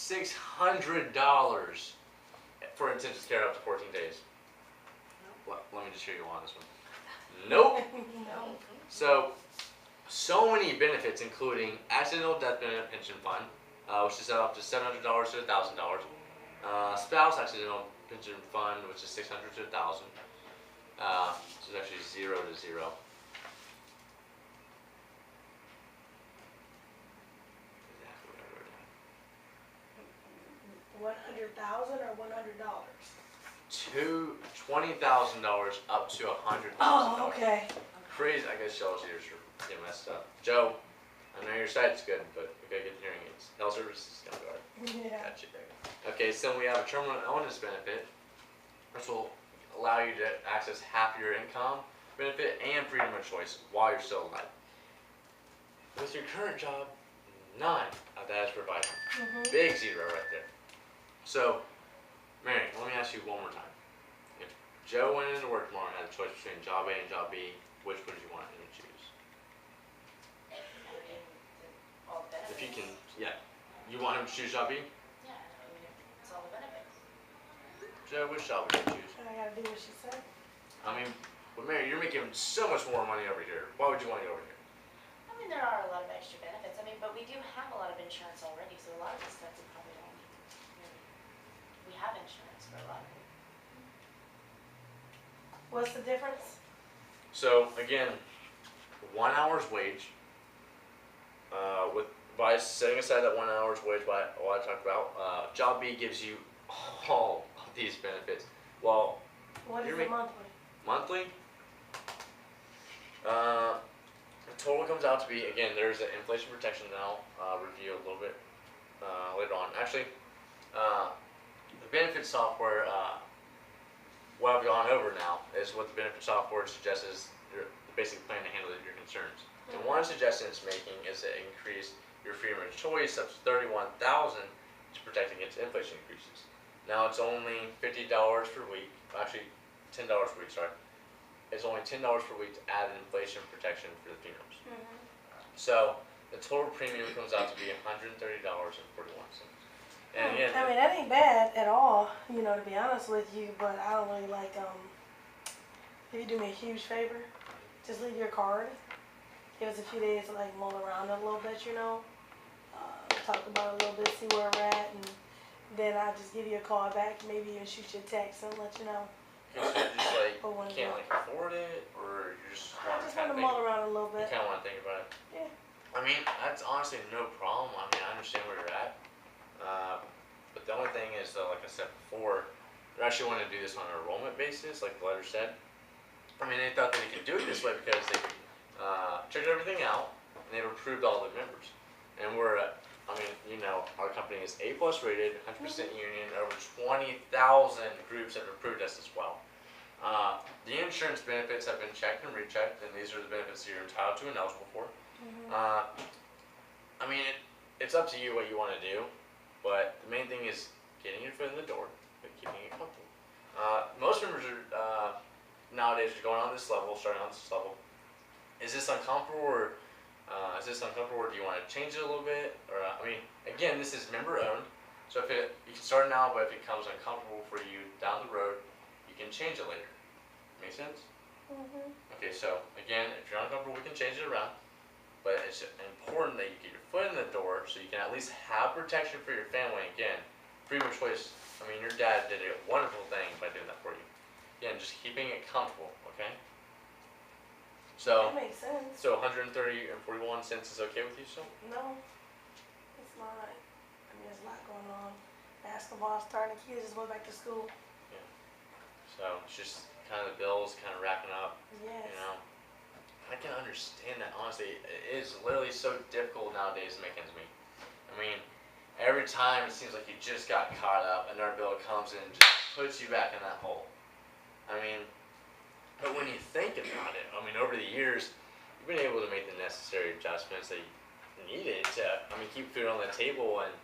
$600 for intensive care up to 14 days. Let me just hear you on this one. Nope. No. So many benefits, including accidental death benefit pension fund, which is up to $700 to $1,000. Spouse accidental pension fund, which is $600 to $1,000. So it's actually 0 to 0. Exactly what I wrote down. 100,000 or $100? $20,000 up to $100,000. Oh, okay. Crazy. I guess y'all's ears are getting messed up. Joe, I know your sight's good, but we gotta get the hearing aids. Health services is gonna go. Yeah. Gotcha. Okay, so we have a terminal illness benefit, which will allow you to access half your income benefit and freedom of choice while you're still alive. With your current job, none of that is provided. Big 0 right there. So, Mary, let me ask you one more time. If Joe went into work tomorrow and had a choice between job A and job B, which would you want him to choose? All the benefits. If you can, yeah. You want him to choose job B? Yeah, I mean, it's all the benefits. Joe, which job would you choose? I gotta do what she said. I mean, well, Mary, you're making so much more money over here. Why would you want to go over here? I mean, there are a lot of extra benefits. I mean, but we do have a lot of insurance already, so a lot of this stuff we probably don't need. We have insurance for a lot of it. What's the difference? So again, 1 hour's wage. By setting aside that 1 hour's wage, what I talked about, job B gives you all of these benefits. Well, What is You're it ma- monthly? monthly, the total comes out to be, again, there's an inflation protection that I'll review a little bit later on. Actually, the benefit software, what I've gone over now is what the benefit software suggests is your basic plan to handle your concerns. And one suggestion it's making is to increase your freedom of choice up to $31,000 to protect against inflation increases. Now it's only $50 per week, actually $10 per week, sorry. It's only $10 per week to add inflation protection for the funerals. So the total premium comes out to be $130.41. And again, I mean, that ain't bad at all, you know, to be honest with you, but I don't really like, if you do me a huge favor, just leave your card. Give us a few days to like mull around it a little bit, you know. Talk about it a little bit, see where we're at, and then I'll just give you a call back, maybe even shoot you a text and let you know. so you just like For when can't like afford it, or you just I want to just kind want to of mull think, around a little you bit. kind of want to think about it. Yeah. I mean, that's honestly no problem. I mean, I understand where you're at. But the only thing is, though, like I said before, they actually want to do this on an enrollment basis, like the letter said. I mean, they thought that they could do it this way because they checked everything out and they've approved all the members. And we're, I mean, you know, our company is A+ rated, 100% union, over 20,000 groups have approved us as well. The insurance benefits have been checked and rechecked, and these are the benefits that you're entitled to and eligible for. I mean, it's up to you what you want to do, but the main thing is getting your foot in the door, but keeping it comfortable. Most members are nowadays are going on this level, starting on this level. Is this uncomfortable, or do you want to change it a little bit? Or I mean, again, this is member owned, so if you can start now, but if it becomes uncomfortable for you down the road, you can change it later. Make sense? Okay, so again, if you're uncomfortable, we can change it around. But it's important that you get your foot in the door so you can at least have protection for your family. Again, freedom of choice. I mean, your dad did a wonderful thing by doing that for you. Again, just keeping it comfortable, okay? So, That makes sense. so 130.41 cents is okay with you, so? No, it's not. I mean, there's a lot going on. Basketball starting, kids just went back to school. So it's just kind of the bills kind of racking up, Yes. you know? I can understand that, honestly. It is literally so difficult nowadays to make ends meet. I mean, every time it seems like you just got caught up, another bill comes in and just puts you back in that hole. I mean, but when you think about it, I mean, over the years, you've been able to make the necessary adjustments that you needed to, I mean, keep food on the table and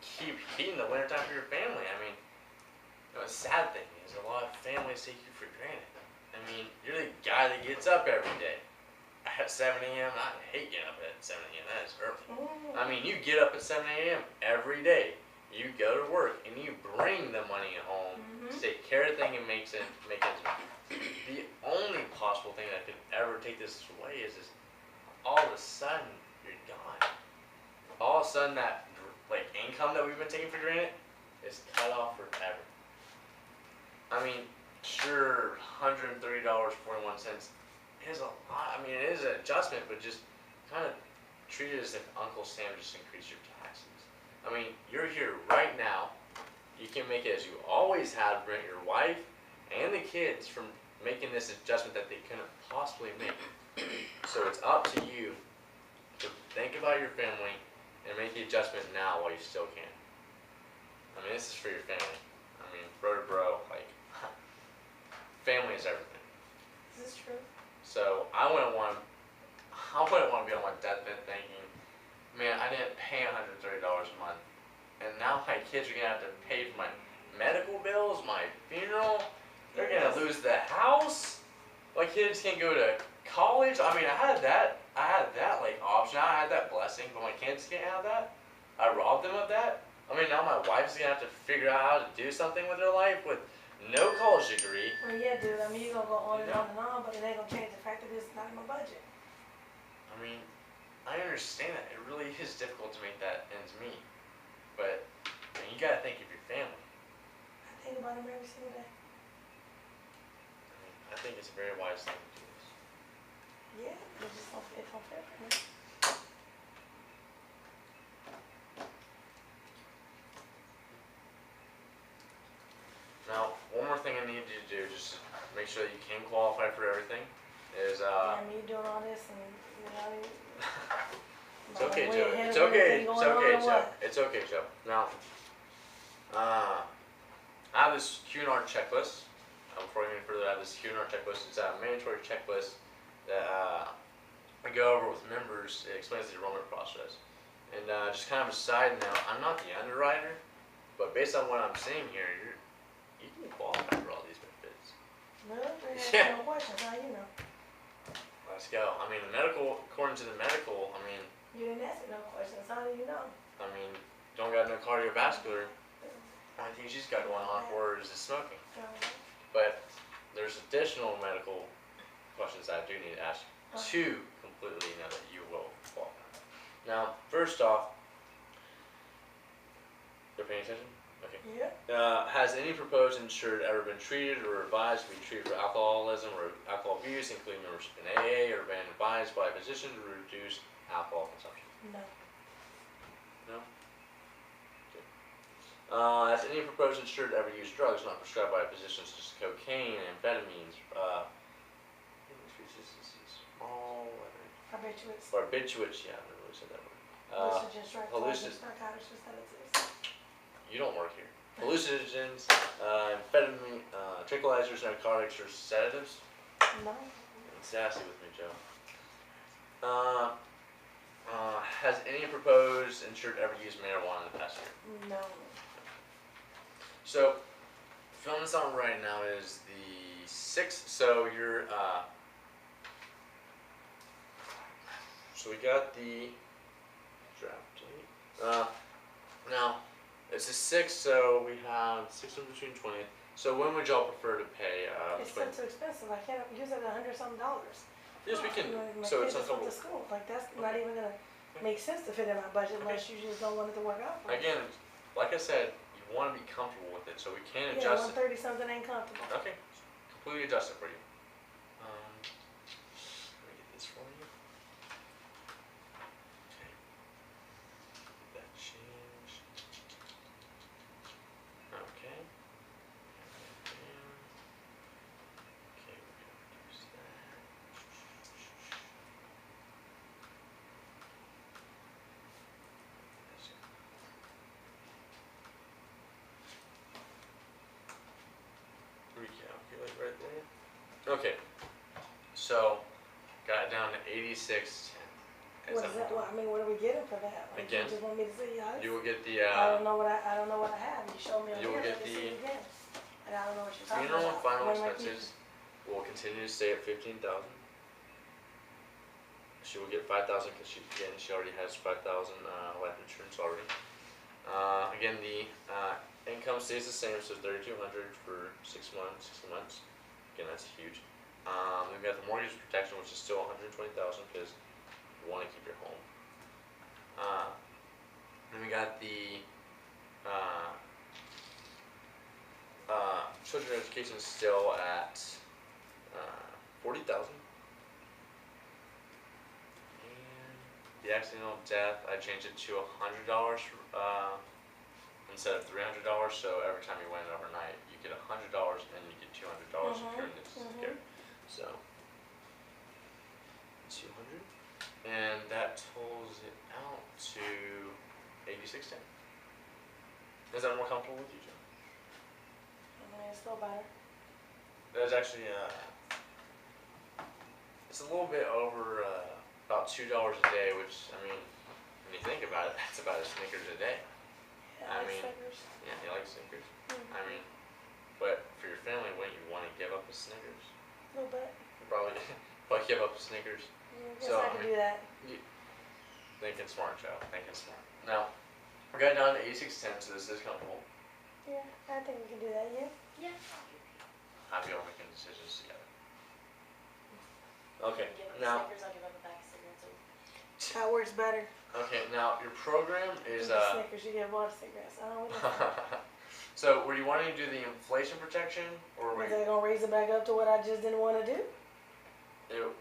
keep heating the wintertime for your family. I mean, you know, the sad thing is a lot of families take you for granted. I mean, you're the guy that gets up every day at 7 a.m. I hate getting up at 7 a.m. That is early. I mean, you get up at 7 a.m. every day. you go to work and you bring the money home to Mhm. take care of things and make ends meet. The only possible thing that could ever take this away is all of a sudden you're gone. All of a sudden that like income that we've been taking for granted is cut off forever. I mean, sure, $130.41 is a lot. I mean, it is an adjustment, but just kind of treat it as if Uncle Sam just increased your taxes. I mean, you're here right now. You can make it as you always have, prevent your wife and the kids from making this adjustment that they couldn't possibly make. So it's up to you to think about your family and make the adjustment now while you still can. I mean, this is for your family. I mean, bro to bro, like, family is everything. This is true. So I wouldn't want to be on my deathbed thinking, man, I didn't pay $130 a month, and now my kids are gonna have to pay for my medical bills, my funeral. They're gonna lose the house. My kids can't go to college. I mean, I had that like option. I had that blessing, but my kids can't have that. I robbed them of that. I mean, now my wife's gonna have to figure out how to do something with her life with no college degree. Well, yeah, dude. I mean, you're gonna go on and Yeah. on and on, but it ain't gonna change the fact that it's not in my budget. I mean, I understand that it really is difficult to make that ends meet, but I mean, you gotta think of your family. I think about them every single day. I mean, I think it's a very wise thing to do this. Yeah, it's just it's unfair for me. Now, one more thing I need you to do, just to make sure that you can qualify for everything, is Yeah, me doing all this and you know. it's okay, way Joe. ahead It's of okay. everything It's going on okay, or Joe. what? It's okay, Joe. Now, I have this Q&R checklist. Before I go any further, I have this Q&R checklist. It's a mandatory checklist that I go over with members. It explains the enrollment process. And just kind of a side note, I'm not the underwriter, but based on what I'm seeing here, you can qualify for all these benefits. Really? They Yeah. ask no questions. How you know? Let's go. I mean, the medical, according to the medical, I mean, You didn't ask me no questions. How do you know? don't got no cardiovascular. Only thing she's got going on for her is the smoking. But there's additional medical questions that I do need to ask to completely know that you will qualify. Now, first off, you're paying attention? Okay. Yeah. Has any proposed insured ever been treated or advised to be treated for alcoholism or alcohol abuse, including membership in AA, or been advised by a physician to reduce alcohol consumption? No. No? Good. Has any proposed insured ever used drugs not prescribed by a physician, such as cocaine, amphetamines, small I bet you it's barbiturates? Yeah, I never really said that word. hallucinogens, hallucin- narcotics, sedatives. You don't work here. Hallucinogens, amphetamine, tranquilizers, narcotics, or sedatives. No. Get sassy with me, Joe. Has any proposed insured ever used marijuana in the past year? No. So, filming this on right now is the 6th, so you're, so we got the draft date. Now, it's the 6th, so we have 6th in between 20th. So when would y'all prefer to pay, It's still too expensive. I can't use it $100-something. Yes, we can, My so it's kids just went uncomfortable. to school. Like that's not even gonna make sense to fit in my budget unless you just don't want it to work out for me. Again, like I said, you wanna be comfortable with it, so we can Yeah, adjust it. 130 something ain't comfortable. Okay, completely adjust it for you. Let me get this for you. Okay. Get that changed. Okay. Okay, we're gonna reduce that. Recalculate right there. Okay, so got it down to 86.10. What is that? What, I mean, what are we getting for that? Like, Again, you just want me to say yes? you will get the I don't know what I don't know what I have. You showed me on You will here. get Let me see the it again. And I don't know what you're talking funeral and about. final What am I expenses will continue to stay at 15,000. She will get 5,000 because she already has 5,000 life insurance already. Again, again, the income stays the same, so 3,200 for 6 months, 60 months. Again, that's huge. We've got the mortgage protection, which is still 120,000 because you want to keep your home. Then we got the children's education is still at 40,000. And the accidental death, I changed it to $100 instead of $300. So every time you went overnight, you get $100 and you get $200 if you're in intensive care. So 200, and that totals it out to 8610. Is that more comfortable with you, Joe? I mean, it's still better. That's actually it's a little bit over about $2 a day, which I mean, when you think about it, that's about a Snickers a day. Yeah, I like mean, Snickers. Yeah, you like Snickers. Mhm. I mean, but for your family, wouldn't you want to give up a Snickers? A little bit. Probably, probably give up a Snickers. Yeah, I guess So, I I could mean- do that. Thinking smart, Joe. Thinking smart. Now, we got down to 8610, so this is comfortable. Yeah, I think we can do that. Yeah. Yeah. Happy we're making decisions together. Okay, Give up now, Snickers, I'll give up a bag of cigarettes. That works better. okay, now your program is With the Snickers, you get a lot of cigarettes. I don't know. so were you wanting to do the inflation protection, or were Are you? they gonna raise it back up to what I just didn't want to do? Ew.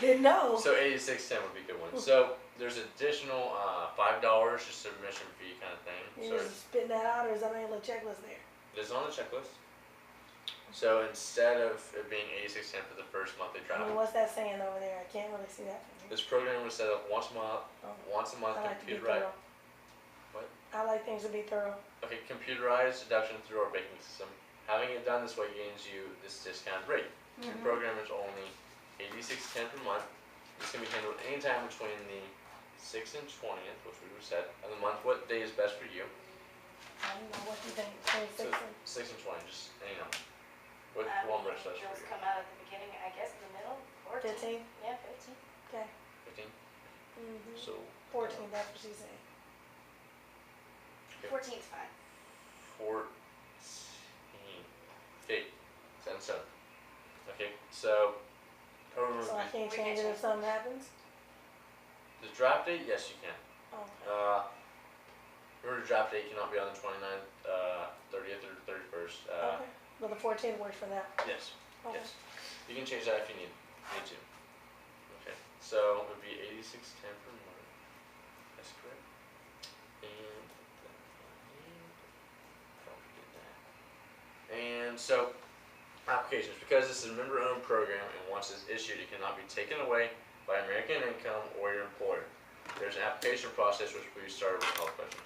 Didn't know. So 8610 would be a good one. So there's additional $5 just submission fee kind of thing. You So just spitting that out, or is that on your little checklist there? it's on the checklist. So instead of it being 8610 for the first monthly I mean, travel, what's that saying over there? I can't really see that from here. this program was set up once a month, Oh, I like to be computerized. thorough. What? I like things to be thorough. Okay, computerized deduction through our banking system. Having it done this way gains you this discounted rate. Your Mhm. program is only $86.10 per month. This can be handled anytime between the 6th and 20th, which we said, of the month. What day is best for you? I don't know what you think. 26 and 6 and 20, just any number. What I one mean, works best bills for you? come out at the beginning, I guess, in the middle, 14. 15. Yeah, 15. Okay. 15? Mhm. So 14. That's what she's saying. Okay. 14's fine. 14. Okay, 7. Okay, so program So I would be- can't We change can it if something happens. the draft date, yes you can. Okay. Remember the draft date cannot be on the 29th, 30th, or 31st. Okay. Well, the 14th works for that. Yes, Okay. yes. You can change that if you need to. Okay, so it would be 86.10 per month. That's correct. And don't forget that. And so applications, because this is a member-owned program and once it's issued, it cannot be taken away by American Income or your employer. There's an application process which we started with health questions.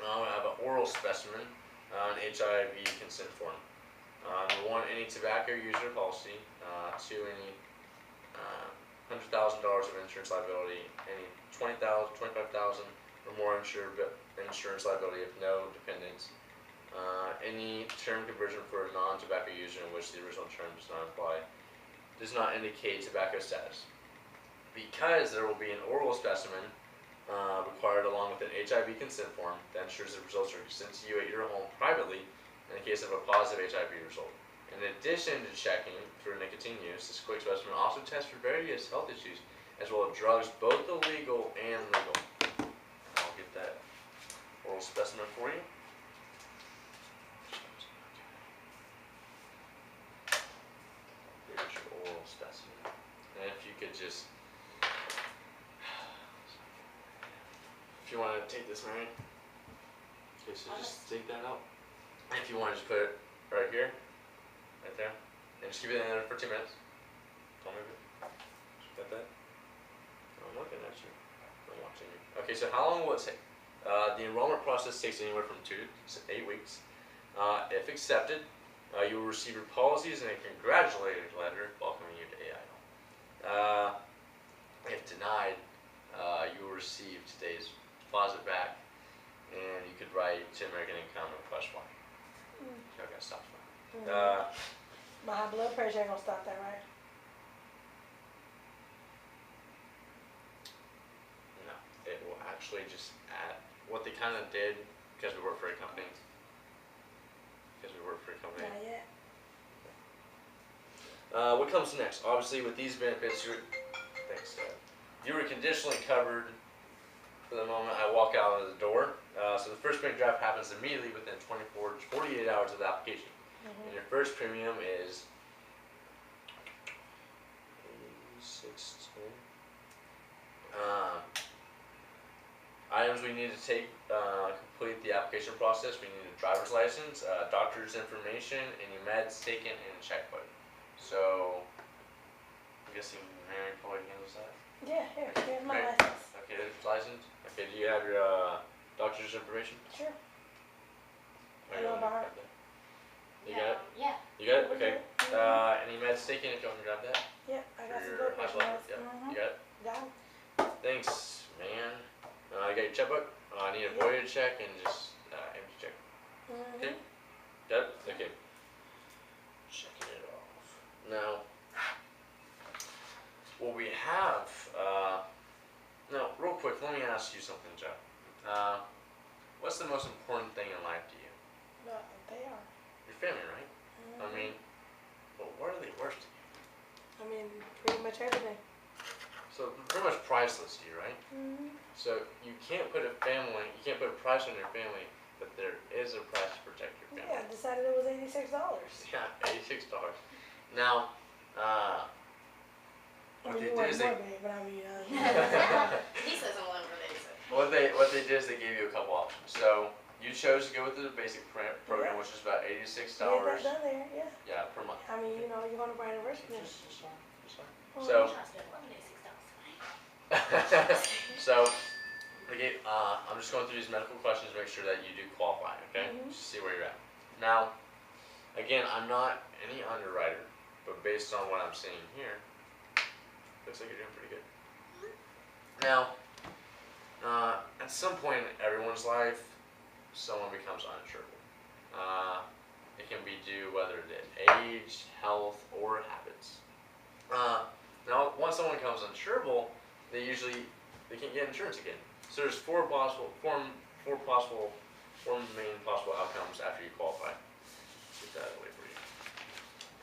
Now I have an oral specimen, an HIV consent form. Number 1, any tobacco user policy. 2, any $100,000 of insurance liability. Any 20,000, 25,000 or more insurance liability if no dependents. Any term conversion for a non-tobacco user in which the original term does not apply. Does not indicate tobacco status. Because there will be an oral specimen required along with an HIV consent form that ensures the results are sent to you at your home privately in the case of a positive HIV result. In addition to checking for nicotine use, this quick specimen also tests for various health issues as well as drugs, both illegal and legal. I'll get that oral specimen for you. Here's your oral specimen. And if you could just if you want to take this, Mary. Okay, so just take that out. And if you want to just put it right here, right there, and just keep it in there for 2 minutes. Don't move it. Just got that? I'm looking at you. I'm watching you. Okay, so how long will it take? The enrollment process takes anywhere from 2 to 8 weeks. If accepted, you will receive your policies and a congratulatory letter welcoming you to AIL. If denied, you will receive today's deposit back, and you could write to American Income and request why. Okay, stop. My high blood pressure ain't gonna stop that, right? actually just at what they kind of did because we work for a company. Because we work for a company. Not yet. What comes next? Obviously, with these benefits, thanks, Dad. You were conditionally covered from the moment I walk out of the door. So the first bank draft happens immediately within 24 to 48 hours of the application. And your first premium is 86.10. Items we need to take, complete the application process. We need a driver's license, doctor's information, any meds taken, and a checkbook. So, I'm guessing Mary probably handles that. Yeah, here's my Right. license. Okay, there's your license. Okay, do you have your doctor's information? Sure. Or I you know want me to about grab that? You got it? Yeah. You got it? Mhm. Okay. Mhm. Any meds taken? If you want me to grab that Yeah, I got for some your good high pressure blood meds. pressure. Yeah, Mhm. you got it. Got 'em. Thanks, man. You got your checkbook? I need a Yeah. voided check and just empty check. Okay. Mhm. Got it? Okay. Checking it off. Now, what we have, now, real quick, let me ask you something, Joe. What's the most important thing in life to you? But they are. Your family, right? I Mhm. mean, but what are they worth to you? I mean, pretty much everything. So they're pretty much priceless to you, right? Mhm. So you can't put a price on your family, but there is a price to protect your Yeah, I family. decided it was $86. Yeah, $86. Now, I what mean, they you did want is more, they babe, but I mean, He says I'm willing for days. what they did is they gave you a couple options. So you chose to go with the basic program, which is about $86. get that done there, yeah. Yeah, per month. I mean, you know, you're going to our anniversary. Just fine. Mhm. So- I'm trying to spend $186 tonight. So, okay, I'm just going through these medical questions to make sure that you do qualify, okay? Mhm. Just see where you're at. Now, again, I'm not any underwriter, but based on what I'm seeing here, looks like you're doing pretty good. Now, at some point in everyone's life, someone becomes uninsurable. It can be due whether to age, health, or habits. Now, once someone becomes uninsurable, they can't get insurance again. So there's four main possible outcomes after you qualify. Get that away for you.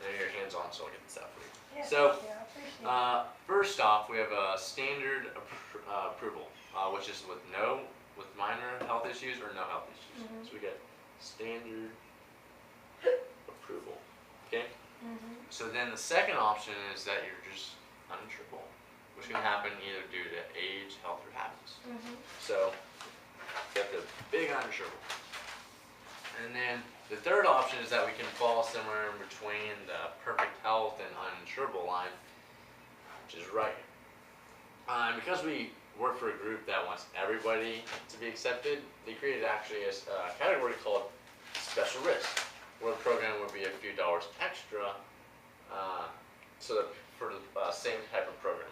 And your hands on, so I'll get this out for you. Yeah, So, thank you, I appreciate it. First off, we have a standard approval, which is with minor health issues or no health issues. Mhm. So we get standard approval. Okay. Mhm. So then the second option is that you're just uninsurable, which can happen either due to age, health, or habits. Mhm. So you have the big uninsurable. And then the third option is that we can fall somewhere in between the perfect health and uninsurable line, which is right. Because we work for a group that wants everybody to be accepted, they created actually a category called special risk, where the program would be a few dollars extra, so that for the same type of program.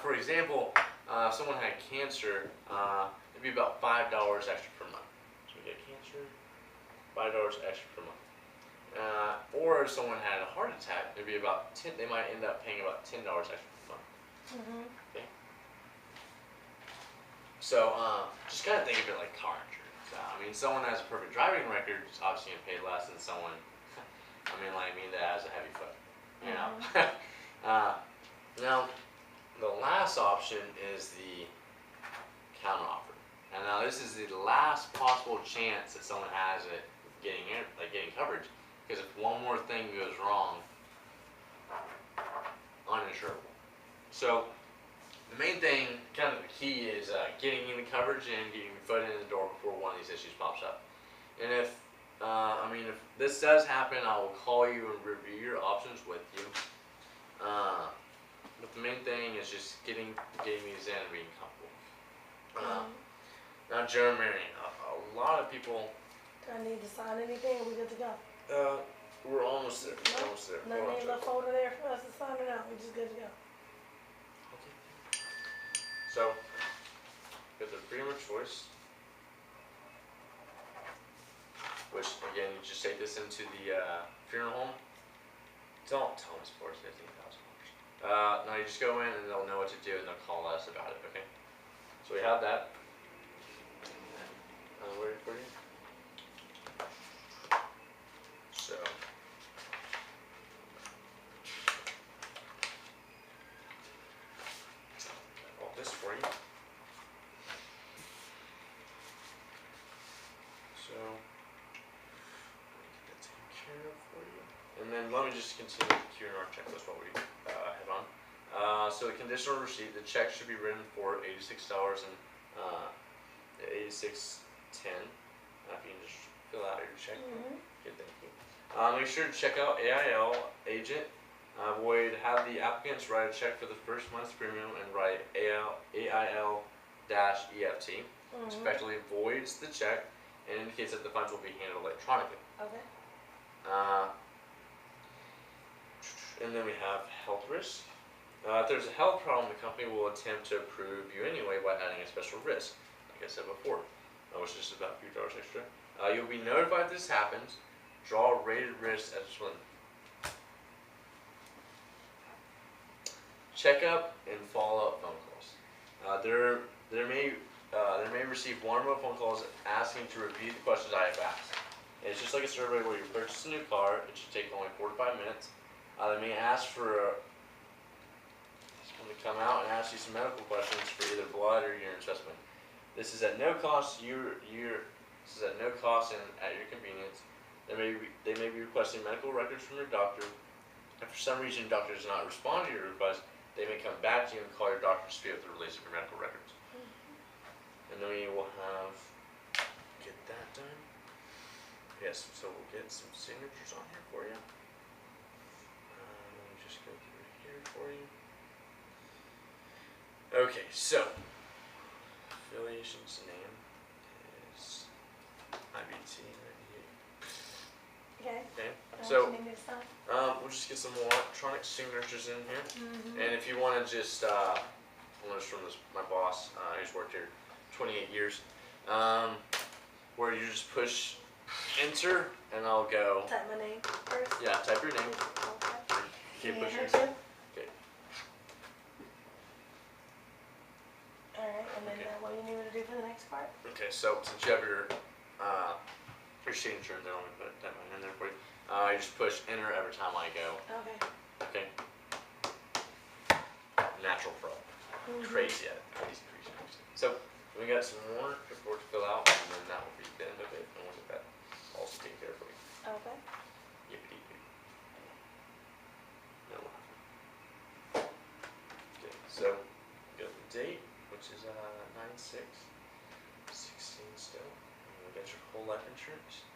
For example, if someone had cancer, it'd be about $5 extra per month. So we get cancer, $5 extra per month. Or if someone had a heart attack, it'd be about they might end up paying about $10 extra per month. Mhm. So, just kind of think of it like car insurance. I mean, someone that has a perfect driving record is obviously going to pay less than someone, like me, that has a heavy foot. You know? Now, the last option is the counteroffer. And now this is the last possible chance that someone has at getting coverage. Because if one more thing goes wrong, uninsurable. So, the main thing, kind of the key, is getting in the coverage and getting your foot in the door before one of these issues pops up. And if this does happen, I will call you and review your options with you. But the main thing is just getting these in and being comfortable. Now, Jeremy, a lot of people. Do I need to sign anything? Are we good to go? We're almost there. No, Almost there. Nothing Hold on, in the Joe. folder there for us to sign it out. We just good to go. So, got the freedom of choice, which again, you just take this into the funeral home. Don't tell them it's for $15,000. No, you just go in and they'll know what to do and they'll call us about it. Okay. So we have that. Ready for you? So. All this for you. So. Get that taken care of for you. And then let me just continue the Q&R checklist while we head on. So the conditional receipt, the check should be written for $86 and $86.10. If you can just fill out your check. Good, thank you. Make sure to check out AIL agent. Void, have the applicants write a check for the first month's premium and write AIL-EFT. This effectively voids the check and indicates that the funds will be handled electronically. Okay. And then we have health risk. If there's a health problem, the company will attempt to approve you anyway by adding a special risk, like I said before, which is about $2 extra. You'll be notified if this happens. Draw rated risk as one. Checkup and follow-up phone calls. There may receive one or more phone calls asking to repeat the questions I have asked. It's just like a survey where you purchase a new car. It should take only 4 to 5 minutes. They may ask for someone to come out and ask you some medical questions for either blood or urine specimen. This is at no cost. This is at no cost and at your convenience. They may be requesting medical records from your doctor. If for some reason your doctor does not respond to your request, they may come back to you and call your doctor to speed up the release of your medical records. And then we will get that done. Yes, so we'll get some signatures on here for you. Let me just go through here for you. Okay, so affiliation's name is IBT 98. Okay. Okay, Don't so you need me to sign? we'll just get some more electronic signatures in here. And if you want to just, one is from my boss, who's worked here 28 years, where you just push enter and I'll go. Type my name first. Yeah, type your name. Okay. Keep Me pushing. and her too? Okay. Alright, and then Okay. what do you need me to do for the next part? Okay, so since you have your signature in there, I'm gonna put that one in there for you. You just push enter every time I go. Okay. Okay. Natural pro. Crazy at it. Crazy. So we got some more paperwork to fill out, and then that will be the end of it, and we'll get that also taken care of for you. Okay. Yippity doo. No. Okay, so we got the date, which is 9/6/16 still. And we got your whole life insurance.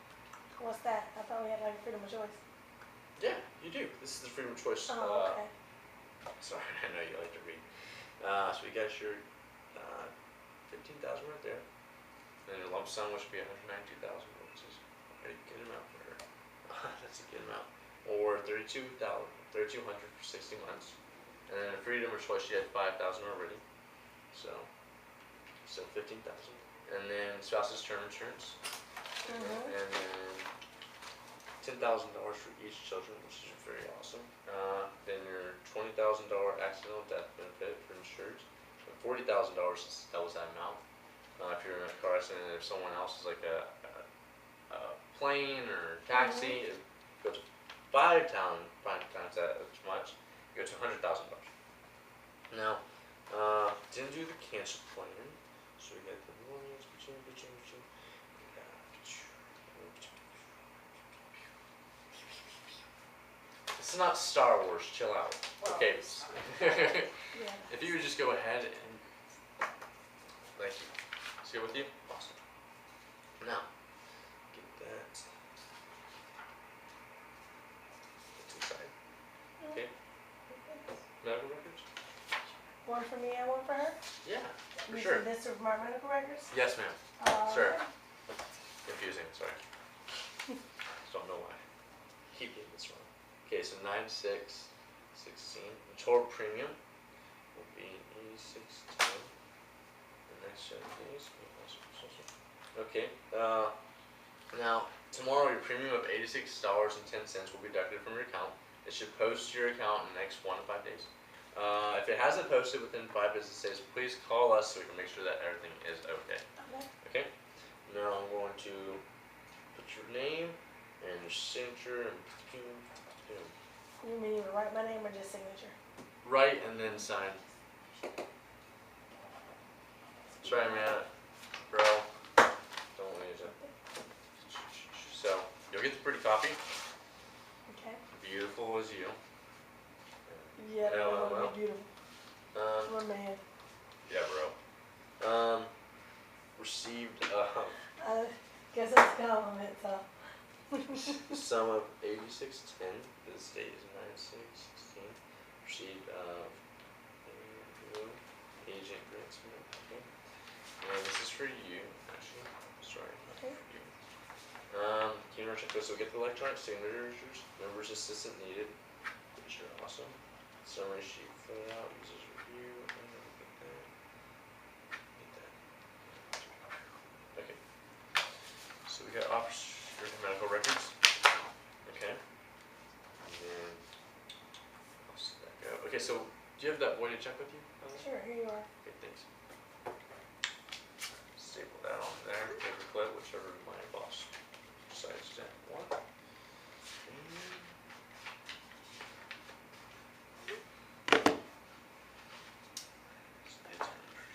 What's that? I thought we had like freedom of choice. Yeah, you do. This is the freedom of choice. Oh, okay. Sorry, I know you like to read. So we got your 15,000 right there. And your lump sum, which would be 192,000, which is a pretty good amount for her. That's a good amount. Or 3,200 for 60 months. And then in freedom of choice, you had 5,000 already. So 15,000. And then spouse's term insurance. And then $10,000 for each children, which is very awesome. Then your $20,000 accidental death benefit for insureds. And $40,000 doubles that amount. If you're in a car accident, and if someone else is like a plane or taxi, it goes to 5 times that much. It goes to $100,000. Now, didn't do the cancer plan, so we got the Williams, It's not Star Wars, chill out. Okay. Yeah. If you would just go ahead and, thank you. Is it with you? Awesome. Now, get that to the side. Okay. Medical records? One for me and one for her? Yeah, for You sure. said this is my medical records? Yes, ma'am. Sure. Confusing, sorry. Just don't know why. Keep getting this wrong. Okay, so 9/6/16. The total premium will be 86.10. The next 7 days. Okay. Now tomorrow your premium of $86.10 will be deducted from your account. It should post to your account in the next 1 to 5 days. If it hasn't posted within 5 business days, please call us so we can make sure that everything is okay. Okay. Okay? Now I'm going to put your name and your signature and You mean you would write my name or just signature? write and then sign. Sorry, man, bro. Don't lose it. So you'll get the pretty copy, Okay. beautiful as you. Yeah, that LOL. would be beautiful. My man. Yeah, bro. Received I guess that's a compliment, so. sum of 8610. The state is 9616. Received agent grant Smith. Okay. And this is for you, actually. Sorry, not Okay. for you. Keynote checklist. So get the electronic signatures. Members assistant needed. Which are awesome. Summary sheet filled out. Users review. Get that. Okay. So we got officer medical records. Okay. And then I'll set that go. Okay, so do you have that voided check with you? Sure, here you are. Okay, thanks. Staple that on there. Paperclip, whichever my boss decides to want.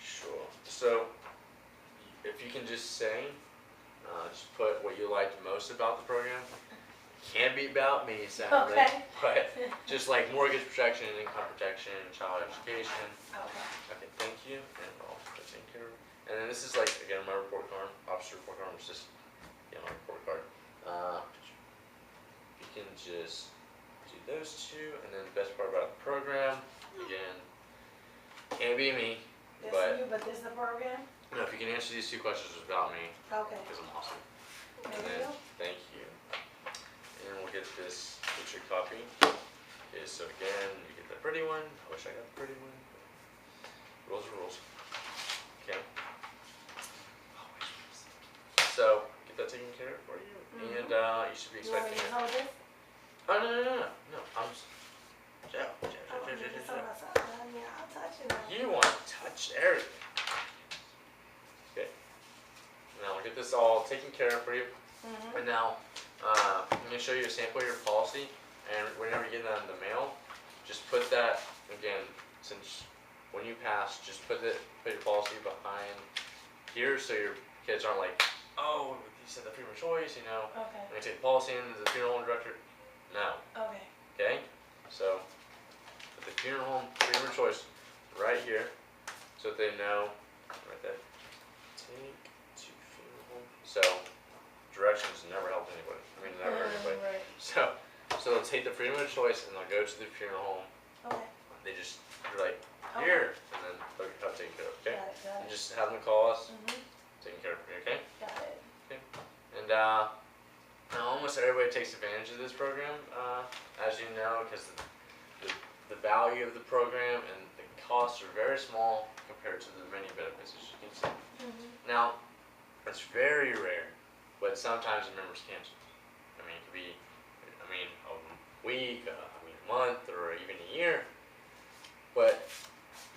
Sure. So, if you can just say, just put what you liked most about the program. Can't be about me, sadly. Okay. But just like mortgage protection, income protection, child education. Okay. Okay, thank you, and I'll put that in here. And then this is like, again, my report card, officer report card, was just, my report card. You can just do those two, and then the best part about the program, again, can't be me, This but, you, but this the program? if you can answer these 2 questions about me, Okay. because I'm awesome. There And you then, go. thank you. And we'll get this picture copy. Okay, so again, you get the pretty one. I wish I got the pretty one. Rules are rules. Okay. So, get that taken care of for you. Mhm. And you should be You want me expecting to hold this? Oh, no. I'm just. Joe. Oh, it's on my side. Yeah, I'll touch it now. You want to touch everything. Okay. Now we'll get this all taken care of for you. Mm-hmm. And now, I'm going to show you a sample of your policy, and whenever you get that in the mail, just put that, again, since when you pass, just put your policy behind here so your kids aren't like, oh, you said the freedom of choice, Okay. I'm going to take the policy in as a funeral home director. No, Okay. okay? So, put the funeral home freedom of choice right here so that they know, right there, take to funeral home. So, directions never helped anybody. I mean, never hurt anybody. Right. So they'll take the freedom of choice and they'll go to the funeral home. Okay. They just, you're like, Okay. here, and then they'll get help taken care of, okay? Got And it. just have them call us, Mm-hmm. taken care of, okay? Got it. And now almost everybody takes advantage of this program, as you know, because the value of the program and the costs are very small compared to the many benefits, as you can see. Mm-hmm. Now, it's very rare, but sometimes the members cancel. I mean, it could be, a week, a month, or even a year. But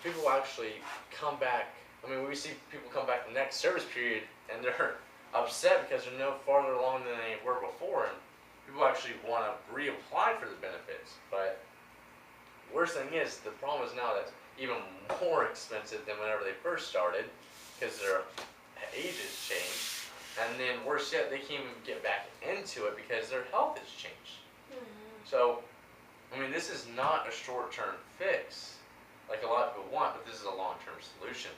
people actually come back. We see people come back the next service period, and they're upset because they're no farther along than they were before, and people actually want to reapply for the benefits. But worst thing is, the problem is now that's even more expensive than whenever they first started, because their ages changed, and then worse yet, they can't even get back into it because their health has changed. Mm-hmm. So, this is not a short-term fix like a lot of people want, but this is a long-term solution.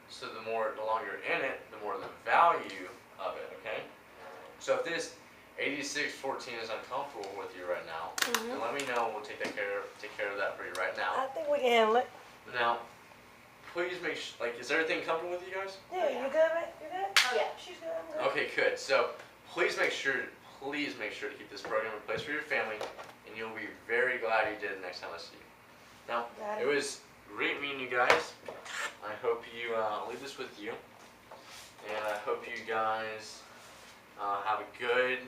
So the longer you're in it, the more the value of it, okay? So if this 8614 is uncomfortable with you right now, then let me know and we'll take care of that for you right now. I think we can handle it. Now, please make sure, is everything comfortable with you guys? Yeah, you good, man? You good? Oh, yeah. She's good, I'm good. Okay, good. So please make sure to keep this program in place for your family, and you'll be very glad you did the next time I see you. Now, Got it was great meeting you guys. I hope you leave this with you, and I hope you guys have a good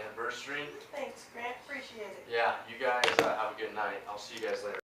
anniversary. Thanks, Grant. Appreciate it. Yeah, you guys have a good night. I'll see you guys later.